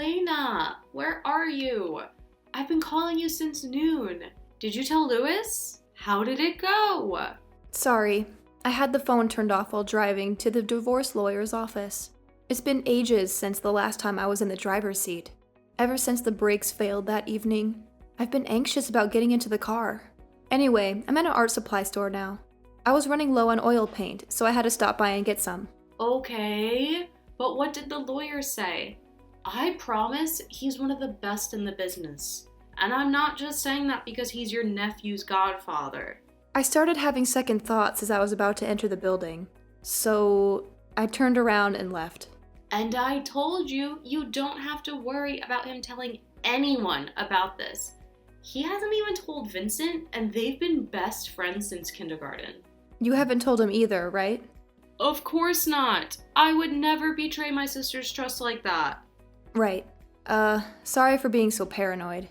Elena, where are you? I've been calling you since noon. Did you tell Louis? How did it go? Sorry, I had the phone turned off while driving to the divorce lawyer's office. It's been ages since the last time I was in the driver's seat. Ever since the brakes failed that evening, I've been anxious about getting into the car. Anyway, I'm at an art supply store now. I was running low on oil paint, so I had to stop by and get some. Okay, but what did the lawyer say? I promise he's one of the best in the business. And I'm not just saying that because he's your nephew's godfather. I started having second thoughts as I was about to enter the building, so I turned around and left. And I told you, you don't have to worry about him telling anyone about this. He hasn't even told Vincent, and they've been best friends since kindergarten. You haven't told him either, right? Of course not. I would never betray my sister's trust like that. Right. Sorry for being so paranoid.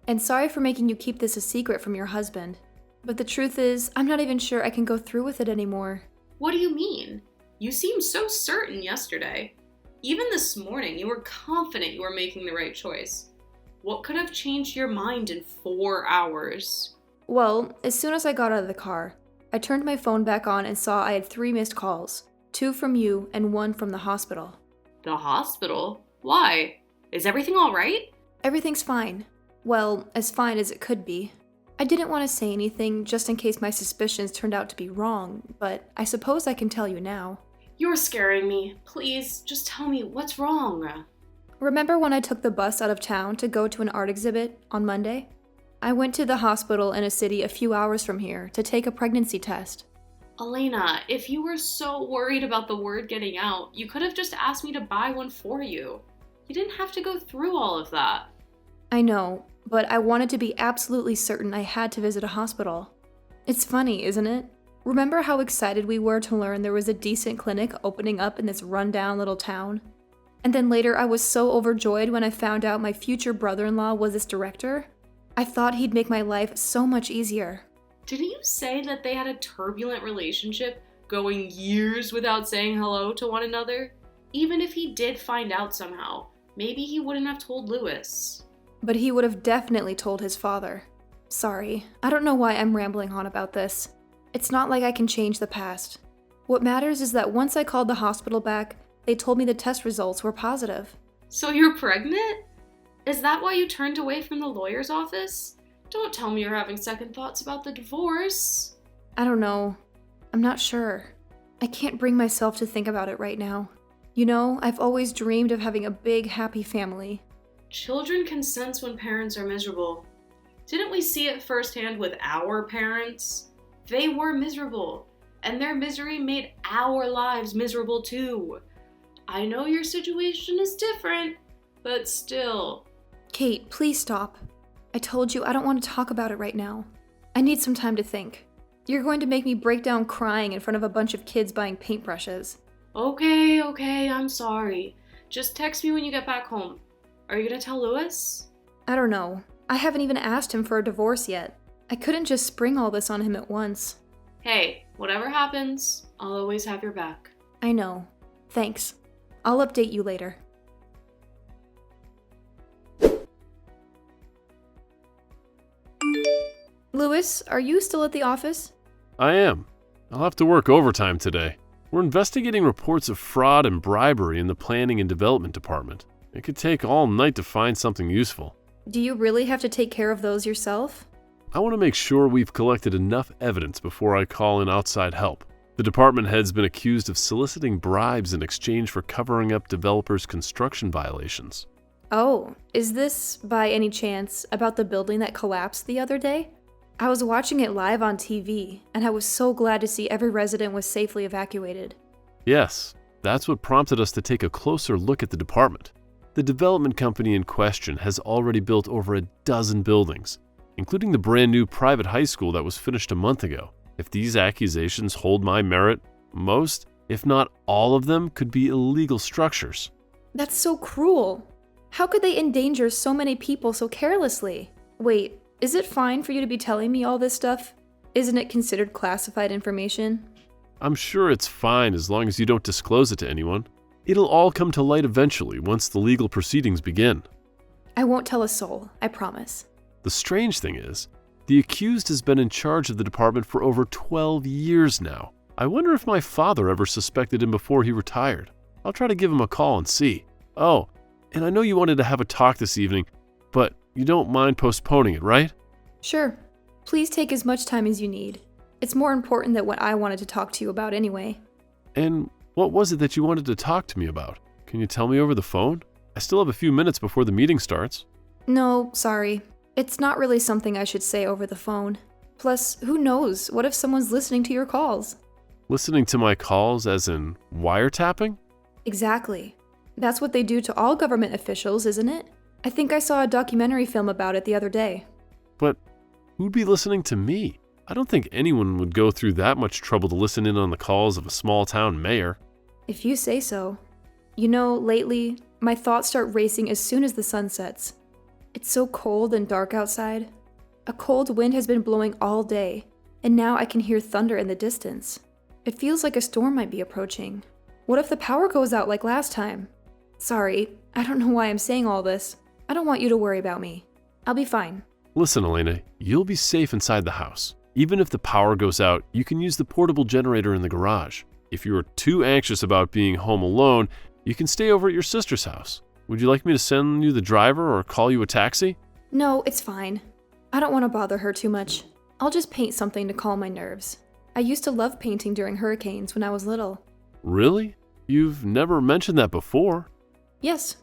And sorry for making you keep this a secret from your husband. But the truth is, I'm not even sure I can go through with it anymore. What do you mean? You seemed so certain yesterday. Even this morning, you were confident you were making the right choice. What could have changed your mind in 4 hours? Well, as soon as I got out of the car, I turned my phone back on and saw I had 3 missed calls. 2 from you and 1 from the hospital. The hospital? Why? Is everything all right? Everything's fine. Well, as fine as it could be. I didn't want to say anything just in case my suspicions turned out to be wrong, but I suppose I can tell you now. You're scaring me. Please, just tell me what's wrong. Remember when I took the bus out of town to go to an art exhibit on Monday? I went to the hospital in a city a few hours from here to take a pregnancy test. Elena, if you were so worried about the word getting out, you could have just asked me to buy one for you. You didn't have to go through all of that. I know, but I wanted to be absolutely certain I had to visit a hospital. It's funny, isn't it? Remember how excited we were to learn there was a decent clinic opening up in this rundown little town? And then later I was so overjoyed when I found out my future brother-in-law was this director. I thought he'd make my life so much easier. Didn't you say that they had a turbulent relationship, going years without saying hello to one another? Even if he did find out somehow, maybe he wouldn't have told Louis. But he would have definitely told his father. Sorry, I don't know why I'm rambling on about this. It's not like I can change the past. What matters is that once I called the hospital back, they told me the test results were positive. So you're pregnant? Is that why you turned away from the lawyer's office? Don't tell me you're having second thoughts about the divorce. I don't know. I'm not sure. I can't bring myself to think about it right now. You know, I've always dreamed of having a big, happy family. Children can sense when parents are miserable. Didn't we see it firsthand with our parents? They were miserable, and their misery made our lives miserable too. I know your situation is different, but still. Kate, please stop. I told you I don't want to talk about it right now. I need some time to think. You're going to make me break down crying in front of a bunch of kids buying paintbrushes. Okay, I'm sorry. Just text me when you get back home. Are you gonna tell Louis? I don't know. I haven't even asked him for a divorce yet. I couldn't just spring all this on him at once. Hey, whatever happens, I'll always have your back. I know. Thanks. I'll update you later. Louis, are you still at the office? I am. I'll have to work overtime today. We're investigating reports of fraud and bribery in the planning and development department. It could take all night to find something useful. Do you really have to take care of those yourself? I want to make sure we've collected enough evidence before I call in outside help. The department head's been accused of soliciting bribes in exchange for covering up developers' construction violations. Oh, is this, by any chance, about the building that collapsed the other day? I was watching it live on TV, and I was so glad to see every resident was safely evacuated. Yes, that's what prompted us to take a closer look at the department. The development company in question has already built over a dozen buildings, including the brand new private high school that was finished a month ago. If these accusations hold my merit, most, if not all of them, could be illegal structures. That's so cruel. How could they endanger so many people so carelessly? Wait, is it fine for you to be telling me all this stuff? Isn't it considered classified information? I'm sure it's fine as long as you don't disclose it to anyone. It'll all come to light eventually once the legal proceedings begin. I won't tell a soul, I promise. The strange thing is, the accused has been in charge of the department for over 12 years now. I wonder if my father ever suspected him before he retired. I'll try to give him a call and see. Oh, and I know you wanted to have a talk this evening, but you don't mind postponing it, right? Sure. Please take as much time as you need. It's more important than what I wanted to talk to you about anyway. And what was it that you wanted to talk to me about? Can you tell me over the phone? I still have a few minutes before the meeting starts. No, sorry. It's not really something I should say over the phone. Plus, who knows? What if someone's listening to your calls? Listening to my calls as in wiretapping? Exactly. That's what they do to all government officials, isn't it? I think I saw a documentary film about it the other day. But who'd be listening to me? I don't think anyone would go through that much trouble to listen in on the calls of a small-town mayor. If you say so. You know, lately, my thoughts start racing as soon as the sun sets. It's so cold and dark outside. A cold wind has been blowing all day, and now I can hear thunder in the distance. It feels like a storm might be approaching. What if the power goes out like last time? Sorry, I don't know why I'm saying all this. I don't want you to worry about me. I'll be fine. Listen, Elena, you'll be safe inside the house. Even if the power goes out, you can use the portable generator in the garage. If you are too anxious about being home alone, you can stay over at your sister's house. Would you like me to send you the driver or call you a taxi? No, it's fine. I don't want to bother her too much. I'll just paint something to calm my nerves. I used to love painting during hurricanes when I was little. Really? You've never mentioned that before. Yes.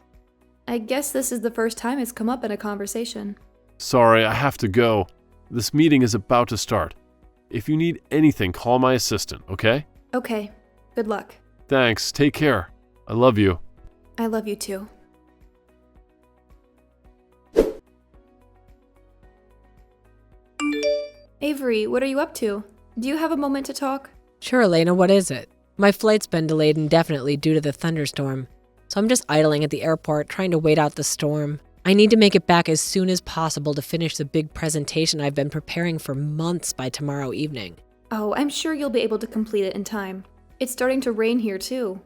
I guess this is the first time it's come up in a conversation. Sorry, I have to go. This meeting is about to start. If you need anything, call my assistant, okay? Okay. Good luck. Thanks. Take care. I love you. I love you too. Avery, what are you up to? Do you have a moment to talk? Sure, Elena, what is it? My flight's been delayed indefinitely due to the thunderstorm, so I'm just idling at the airport trying to wait out the storm. I need to make it back as soon as possible to finish the big presentation I've been preparing for months by tomorrow evening. Oh, I'm sure you'll be able to complete it in time. It's starting to rain here too.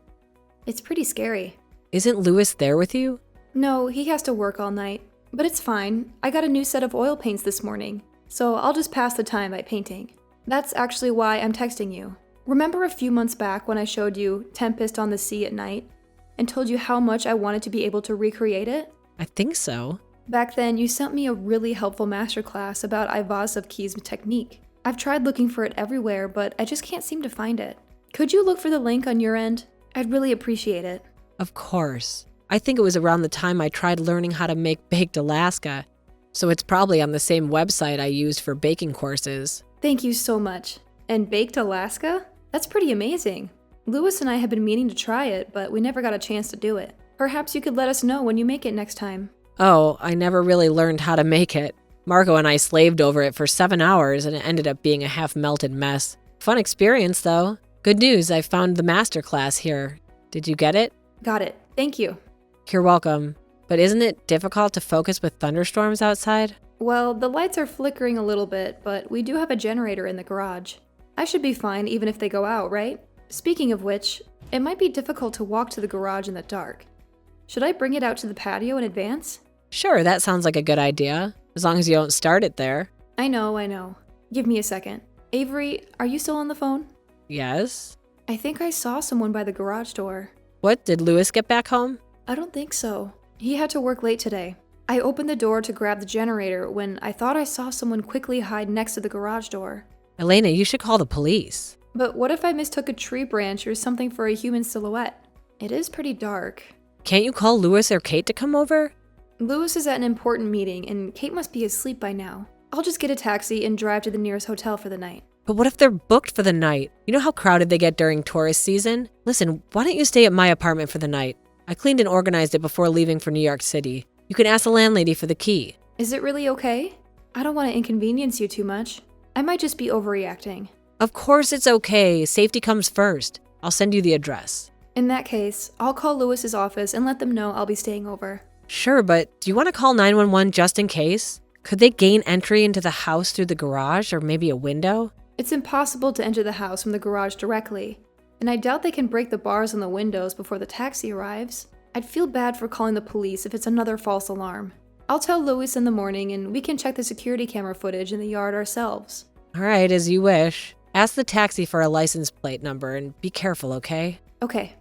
It's pretty scary. Isn't Louis there with you? No, he has to work all night. But it's fine. I got a new set of oil paints this morning, so I'll just pass the time by painting. That's actually why I'm texting you. Remember a few months back when I showed you Tempest on the Sea at Night and told you how much I wanted to be able to recreate it? I think so. Back then, you sent me a really helpful masterclass about Ivazovsky's technique. I've tried looking for it everywhere, but I just can't seem to find it. Could you look for the link on your end? I'd really appreciate it. Of course. I think it was around the time I tried learning how to make baked Alaska, so it's probably on the same website I used for baking courses. Thank you so much. And baked Alaska? That's pretty amazing. Louis and I have been meaning to try it, but we never got a chance to do it. Perhaps you could let us know when you make it next time. Oh, I never really learned how to make it. Marco and I slaved over it for 7 hours and it ended up being a half-melted mess. Fun experience, though. Good news, I found the masterclass here. Did you get it? Got it. Thank you. You're welcome. But isn't it difficult to focus with thunderstorms outside? Well, the lights are flickering a little bit, but we do have a generator in the garage. I should be fine even if they go out, right? Speaking of which, it might be difficult to walk to the garage in the dark. Should I bring it out to the patio in advance? Sure, that sounds like a good idea, as long as you don't start it there. I know. Give me a second. Avery, are you still on the phone? Yes? I think I saw someone by the garage door. What, did Louis get back home? I don't think so. He had to work late today. I opened the door to grab the generator when I thought I saw someone quickly hide next to the garage door. Elena, you should call the police. But what if I mistook a tree branch or something for a human silhouette? It is pretty dark. Can't you call Louis or Kate to come over? Louis is at an important meeting, and Kate must be asleep by now. I'll just get a taxi and drive to the nearest hotel for the night. But what if they're booked for the night? You know how crowded they get during tourist season? Listen, why don't you stay at my apartment for the night? I cleaned and organized it before leaving for New York City. You can ask the landlady for the key. Is it really okay? I don't want to inconvenience you too much. I might just be overreacting. Of course it's okay. Safety comes first. I'll send you the address. In that case, I'll call Louis's office and let them know I'll be staying over. Sure, but do you want to call 911 just in case? Could they gain entry into the house through the garage or maybe a window? It's impossible to enter the house from the garage directly. and I doubt they can break the bars on the windows before the taxi arrives. I'd feel bad for calling the police if it's another false alarm. I'll tell Louis in the morning and we can check the security camera footage in the yard ourselves. All right, as you wish. Ask the taxi for a license plate number and be careful, okay? Okay.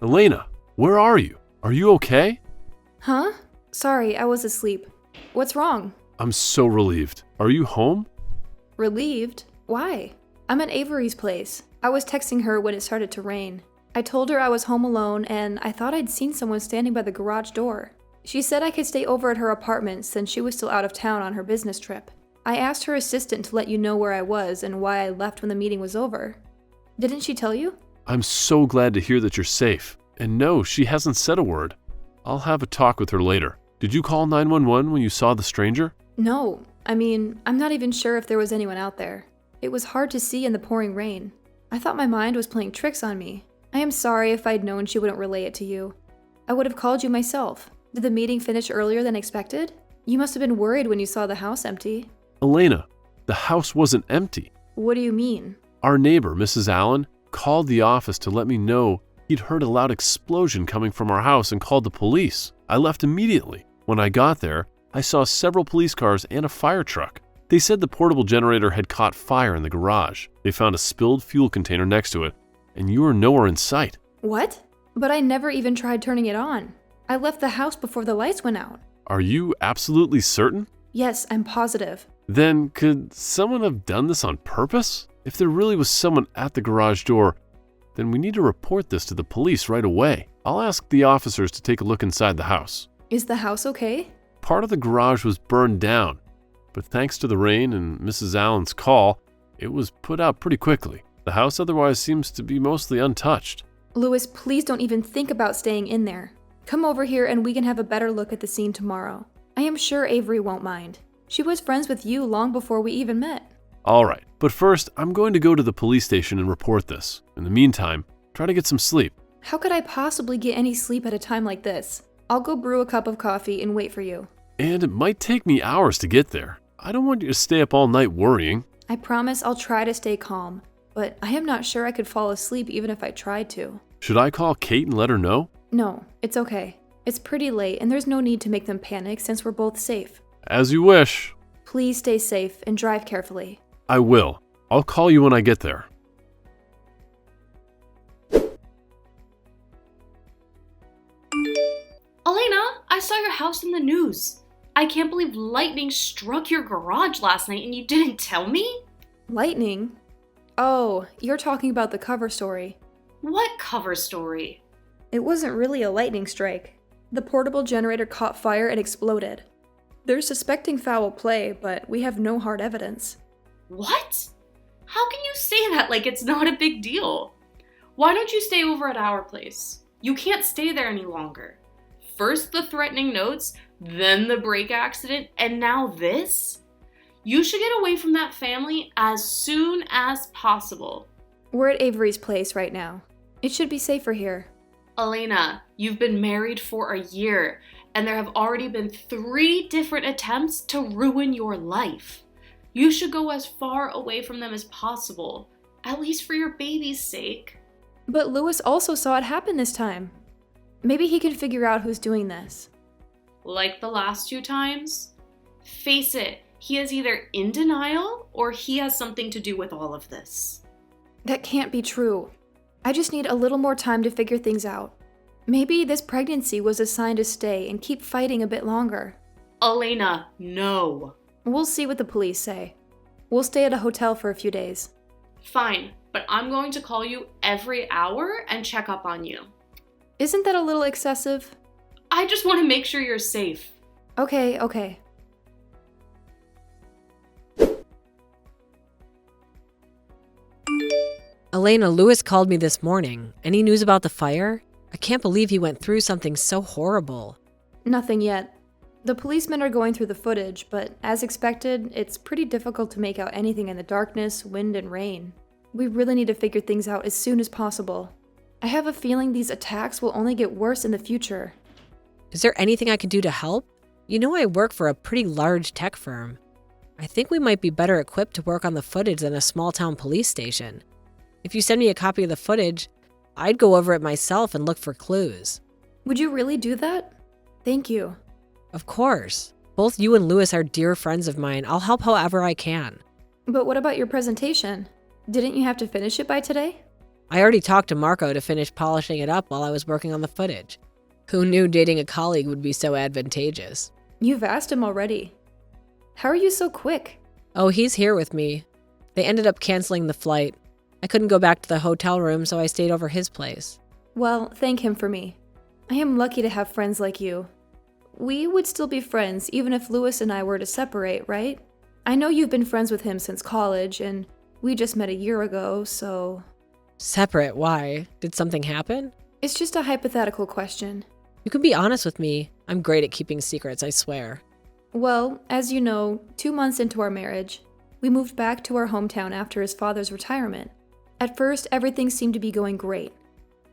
Elena, where are you? Are you okay? Huh? Sorry, I was asleep. What's wrong? I'm so relieved. Are you home? Relieved? Why? I'm at Avery's place. I was texting her when it started to rain. I told her I was home alone and I thought I'd seen someone standing by the garage door. She said I could stay over at her apartment since she was still out of town on her business trip. I asked her assistant to let you know where I was and why I left when the meeting was over. Didn't she tell you? I'm so glad to hear that you're safe. And no, she hasn't said a word. I'll have a talk with her later. Did you call 911 when you saw the stranger? No. I'm not even sure if there was anyone out there. It was hard to see in the pouring rain. I thought my mind was playing tricks on me. I am sorry if I'd known she wouldn't relay it to you. I would have called you myself. Did the meeting finish earlier than expected? You must have been worried when you saw the house empty. Elena, the house wasn't empty. What do you mean? Our neighbor, Mrs. Allen, called the office to let me know he'd heard a loud explosion coming from our house and called the police. I left immediately. When I got there, I saw several police cars and a fire truck. They said the portable generator had caught fire in the garage. They found a spilled fuel container next to it, and you were nowhere in sight. What? But I never even tried turning it on. I left the house before the lights went out. Are you absolutely certain? Yes, I'm positive. Then could someone have done this on purpose? If there really was someone at the garage door, then we need to report this to the police right away. I'll ask the officers to take a look inside the house. Is the house okay? Part of the garage was burned down, but thanks to the rain and Mrs. Allen's call, it was put out pretty quickly. The house otherwise seems to be mostly untouched. Louis, please don't even think about staying in there. Come over here and we can have a better look at the scene tomorrow. I am sure Avery won't mind. She was friends with you long before we even met. All right, but first, I'm going to go to the police station and report this. In the meantime, try to get some sleep. How could I possibly get any sleep at a time like this? I'll go brew a cup of coffee and wait for you. And it might take me hours to get there. I don't want you to stay up all night worrying. I promise I'll try to stay calm, but I am not sure I could fall asleep even if I tried to. Should I call Kate and let her know? No, it's okay. It's pretty late and there's no need to make them panic since we're both safe. As you wish. Please stay safe and drive carefully. I will. I'll call you when I get there. Elena, I saw your house in the news. I can't believe lightning struck your garage last night and you didn't tell me? Lightning? Oh, you're talking about the cover story. What cover story? It wasn't really a lightning strike. The portable generator caught fire and exploded. They're suspecting foul play, but we have no hard evidence. What? How can you say that like it's not a big deal? Why don't you stay over at our place? You can't stay there any longer. First the threatening notes, then the brake accident, and now this? You should get away from that family as soon as possible. We're at Avery's place right now. It should be safer here. Elena, you've been married for a year, and there have already been 3 different attempts to ruin your life. You should go as far away from them as possible, at least for your baby's sake. But Louis also saw it happen this time. Maybe he can figure out who's doing this. Like the last 2 times? Face it, he is either in denial or he has something to do with all of this. That can't be true. I just need a little more time to figure things out. Maybe this pregnancy was a sign to stay and keep fighting a bit longer. Elena, no. We'll see what the police say. We'll stay at a hotel for a few days. Fine, but I'm going to call you every hour and check up on you. Isn't that a little excessive? I just want to make sure you're safe. Okay. Elena, Louis called me this morning. Any news about the fire? I can't believe he went through something so horrible. Nothing yet. The policemen are going through the footage, but as expected, it's pretty difficult to make out anything in the darkness, wind, and rain. We really need to figure things out as soon as possible. I have a feeling these attacks will only get worse in the future. Is there anything I can do to help? You know I work for a pretty large tech firm. I think we might be better equipped to work on the footage than a small-town police station. If you send me a copy of the footage, I'd go over it myself and look for clues. Would you really do that? Thank you. Of course. Both you and Lewis are dear friends of mine. I'll help however I can. But what about your presentation? Didn't you have to finish it by today? I already talked to Marco to finish polishing it up while I was working on the footage. Who knew dating a colleague would be so advantageous? You've asked him already. How are you so quick? Oh, he's here with me. They ended up canceling the flight. I couldn't go back to the hotel room, so I stayed over his place. Well, thank him for me. I am lucky to have friends like you. We would still be friends even if Lewis and I were to separate, right? I know you've been friends with him since college, and we just met a year ago, so... Separate? Why? Did something happen? It's just a hypothetical question. You can be honest with me. I'm great at keeping secrets, I swear. Well, as you know, 2 months into our marriage, we moved back to our hometown after his father's retirement. At first, everything seemed to be going great.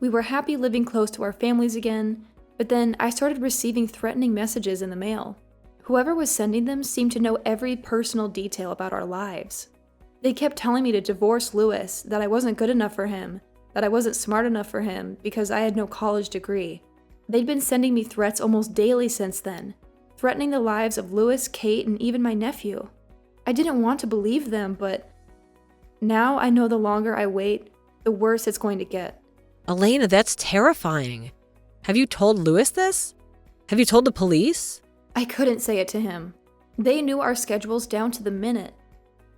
We were happy living close to our families again, but then I started receiving threatening messages in the mail. Whoever was sending them seemed to know every personal detail about our lives. They kept telling me to divorce Lewis, that I wasn't good enough for him, that I wasn't smart enough for him because I had no college degree. They'd been sending me threats almost daily since then, threatening the lives of Lewis, Kate, and even my nephew. I didn't want to believe them, but now I know the longer I wait, the worse it's going to get. Elena, that's terrifying. Have you told Lewis this? Have you told the police? I couldn't say it to him. They knew our schedules down to the minute.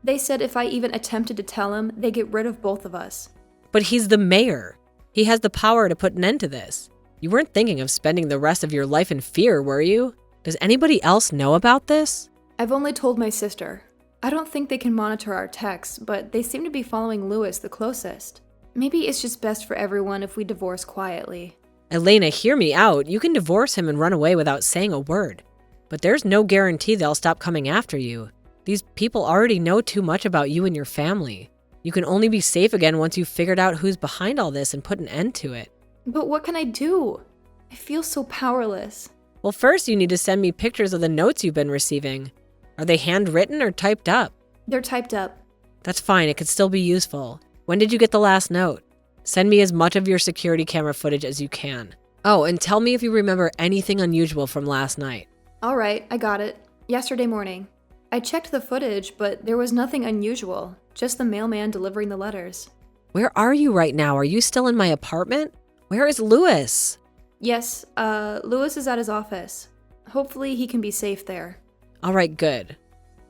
They said if I even attempted to tell him, they'd get rid of both of us. But he's the mayor. He has the power to put an end to this. You weren't thinking of spending the rest of your life in fear, were you? Does anybody else know about this? I've only told my sister. I don't think they can monitor our texts, but they seem to be following Lewis the closest. Maybe it's just best for everyone if we divorce quietly. Elena, hear me out. You can divorce him and run away without saying a word. But there's no guarantee they'll stop coming after you. These people already know too much about you and your family. You can only be safe again once you've figured out who's behind all this and put an end to it. But what can I do? I feel so powerless. Well, first you need to send me pictures of the notes you've been receiving. Are they handwritten or typed up? They're typed up. That's fine, it could still be useful. When did you get the last note? Send me as much of your security camera footage as you can. Oh, and tell me if you remember anything unusual from last night. All right, I got it. Yesterday morning. I checked the footage, but there was nothing unusual. Just the mailman delivering the letters. Where are you right now? Are you still in my apartment? Where is Lewis? Yes, Lewis is at his office. Hopefully he can be safe there. All right, good.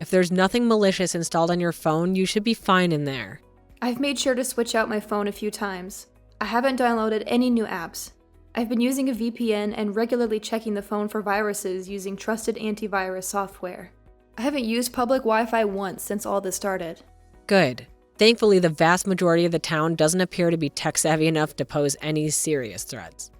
If there's nothing malicious installed on your phone, you should be fine in there. I've made sure to switch out my phone a few times. I haven't downloaded any new apps. I've been using a VPN and regularly checking the phone for viruses using trusted antivirus software. I haven't used public Wi-Fi once since all this started. Good. Thankfully, the vast majority of the town doesn't appear to be tech-savvy enough to pose any serious threats.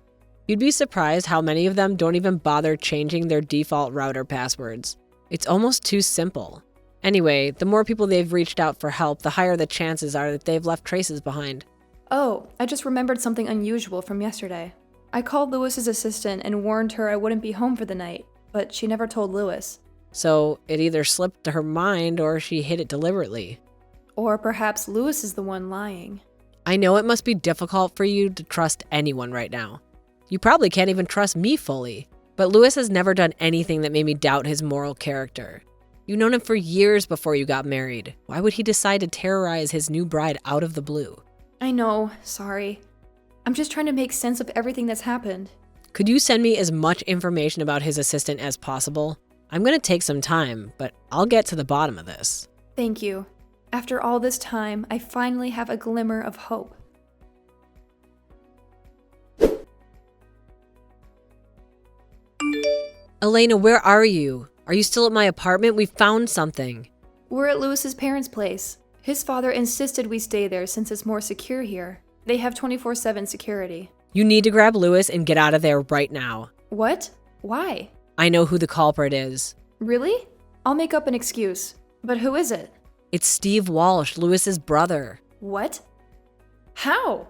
You'd be surprised how many of them don't even bother changing their default router passwords. It's almost too simple. Anyway, the more people they've reached out for help, the higher the chances are that they've left traces behind. Oh, I just remembered something unusual from yesterday. I called Lewis's assistant and warned her I wouldn't be home for the night, but she never told Lewis. So it either slipped to her mind or she hid it deliberately. Or perhaps Lewis is the one lying. I know it must be difficult for you to trust anyone right now. You probably can't even trust me fully, but Lewis has never done anything that made me doubt his moral character. You've known him for years before you got married. Why would he decide to terrorize his new bride out of the blue? I know, sorry. I'm just trying to make sense of everything that's happened. Could you send me as much information about his assistant as possible? I'm going to take some time, but I'll get to the bottom of this. Thank you. After all this time, I finally have a glimmer of hope. Elena, where are you? Are you still at my apartment? We found something. We're at Lewis's parents' place. His father insisted we stay there since it's more secure here. They have 24/7 security. You need to grab Lewis and get out of there right now. What? Why? I know who the culprit is. Really? I'll make up an excuse. But who is it? It's Steve Walsh, Lewis's brother. What? How?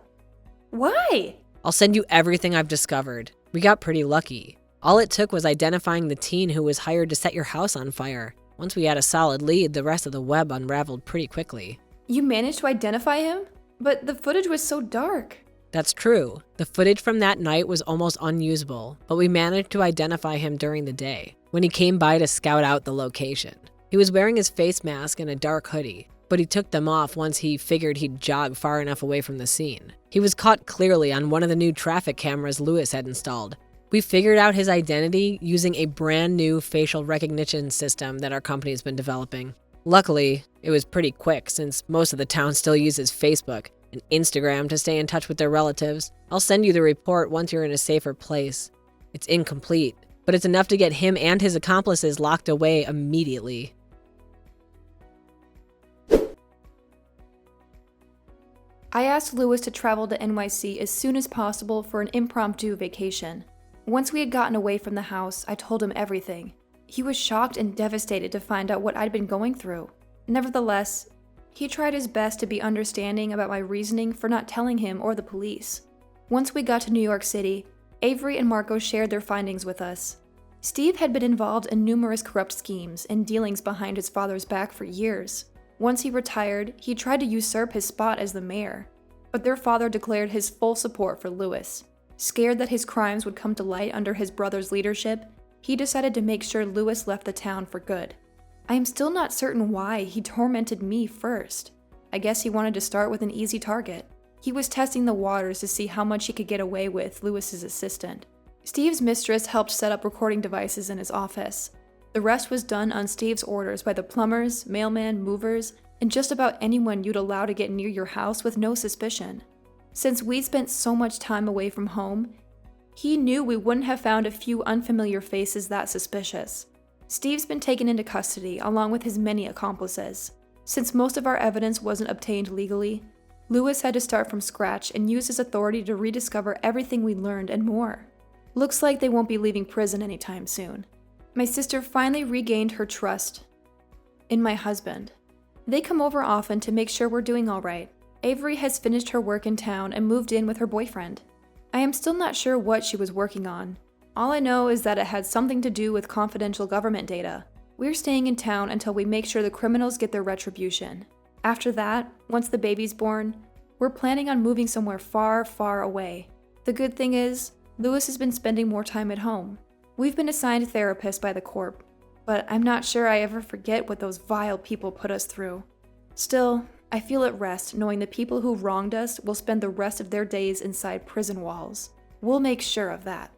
Why? I'll send you everything I've discovered. We got pretty lucky. All it took was identifying the teen who was hired to set your house on fire. Once we had a solid lead, the rest of the web unraveled pretty quickly. You managed to identify him? But the footage was so dark. That's true. The footage from that night was almost unusable, but we managed to identify him during the day, when he came by to scout out the location. He was wearing his face mask and a dark hoodie, but he took them off once he figured he'd jog far enough away from the scene. He was caught clearly on one of the new traffic cameras Lewis had installed. We figured out his identity using a brand new facial recognition system that our company's been developing. Luckily, it was pretty quick since most of the town still uses Facebook and Instagram to stay in touch with their relatives. I'll send you the report once you're in a safer place. It's incomplete, but it's enough to get him and his accomplices locked away immediately. I asked Lewis to travel to NYC as soon as possible for an impromptu vacation. Once we had gotten away from the house, I told him everything. He was shocked and devastated to find out what I'd been going through. Nevertheless, he tried his best to be understanding about my reasoning for not telling him or the police. Once we got to New York City, Avery and Marco shared their findings with us. Steve had been involved in numerous corrupt schemes and dealings behind his father's back for years. Once he retired, he tried to usurp his spot as the mayor, but their father declared his full support for Lewis. Scared that his crimes would come to light under his brother's leadership, he decided to make sure Lewis left the town for good. I am still not certain why he tormented me first. I guess he wanted to start with an easy target. He was testing the waters to see how much he could get away with Lewis's assistant. Steve's mistress helped set up recording devices in his office. The rest was done on Steve's orders by the plumbers, mailman, movers, and just about anyone you'd allow to get near your house with no suspicion. Since we'd spent so much time away from home, he knew we wouldn't have found a few unfamiliar faces that suspicious. Steve's been taken into custody along with his many accomplices. Since most of our evidence wasn't obtained legally, Lewis had to start from scratch and use his authority to rediscover everything we learned and more. Looks like they won't be leaving prison anytime soon. My sister finally regained her trust in my husband. They come over often to make sure we're doing all right. Avery has finished her work in town and moved in with her boyfriend. I am still not sure what she was working on. All I know is that it had something to do with confidential government data. We're staying in town until we make sure the criminals get their retribution. After that, once the baby's born, we're planning on moving somewhere far, far away. The good thing is, Lewis has been spending more time at home. We've been assigned therapists by the Corp, but I'm not sure I ever forget what those vile people put us through. Still, I feel at rest knowing the people who wronged us will spend the rest of their days inside prison walls. We'll make sure of that.